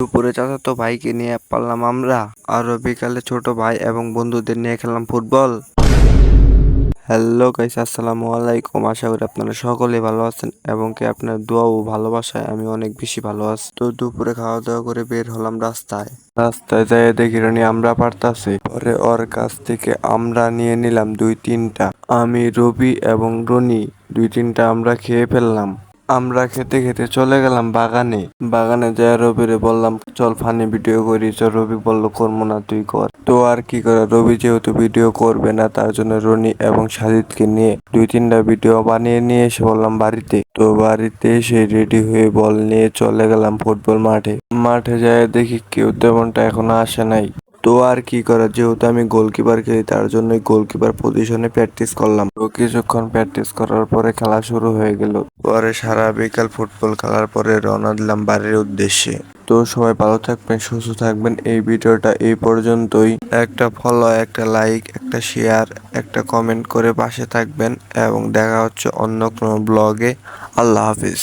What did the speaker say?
দুপুরে চাচাতো ভাইকে নিয়ে পারলাম আমরা, আরো বিকালে ছোট ভাই এবং বন্ধুদের নিয়ে খেললাম ফুটবল। হ্যালো গাইস, আসসালামু আলাইকুম। আশা করি আপনারা সকলেই ভালো আছেন এবং কি আপনার দোয়া ও ভালোবাসায় আমি অনেক বেশি ভালো আছি। তো দুপুরে খাওয়া দাওয়া করে বের হলাম রাস্তায় যাই দেখি রনি আমরা পারতাছি। পরে ওর কাছ থেকে আমরা নিয়ে নিলাম 2-3টা। আমি, রবি এবং রনি 2-3টা আমরা খেয়ে ফেললাম। আমরা খেতে খেতে চলে গেলাম বাগানে যাই রবিরে বললাম চল ফানি ভিডিও করি। চল, রবি বলল করবো না, তুই কর। তো আর কি করে, রবি যেহেতু ভিডিও করবে না তার জন্য রনি এবং সাজিদকে নিয়ে 2-3টা ভিডিও বানিয়ে নিয়ে এসে বললাম বাড়িতে। তো বাড়িতে এসে রেডি হয়ে বল নিয়ে চলে গেলাম ফুটবল মাঠে যায় দেখি কেউ তেমনটা এখনো আসে নাই। তো আর কি করা, যেহেতু আমি গোলকিপার খেলি তার জন্য গোলকিপার পজিশনে প্র্যাকটিস করলাম। তো কিছুক্ষণ প্র্যাকটিস করার পরে খেলা শুরু হয়ে গেল। পরে সারা বিকাল ফুটবল খেলার পরে রওনা দিলাম বাড়ির উদ্দেশ্যে। তো সবাই ভালো থাকবেন, সুস্থ থাকবেন। এই ভিডিওটা এই পর্যন্তই। একটা ফলো, একটা লাইক, একটা শেয়ার, একটা কমেন্ট করে পাশে থাকবেন এবং দেখা হচ্ছে অন্য কোনো ব্লগে। আল্লাহ হাফিজ।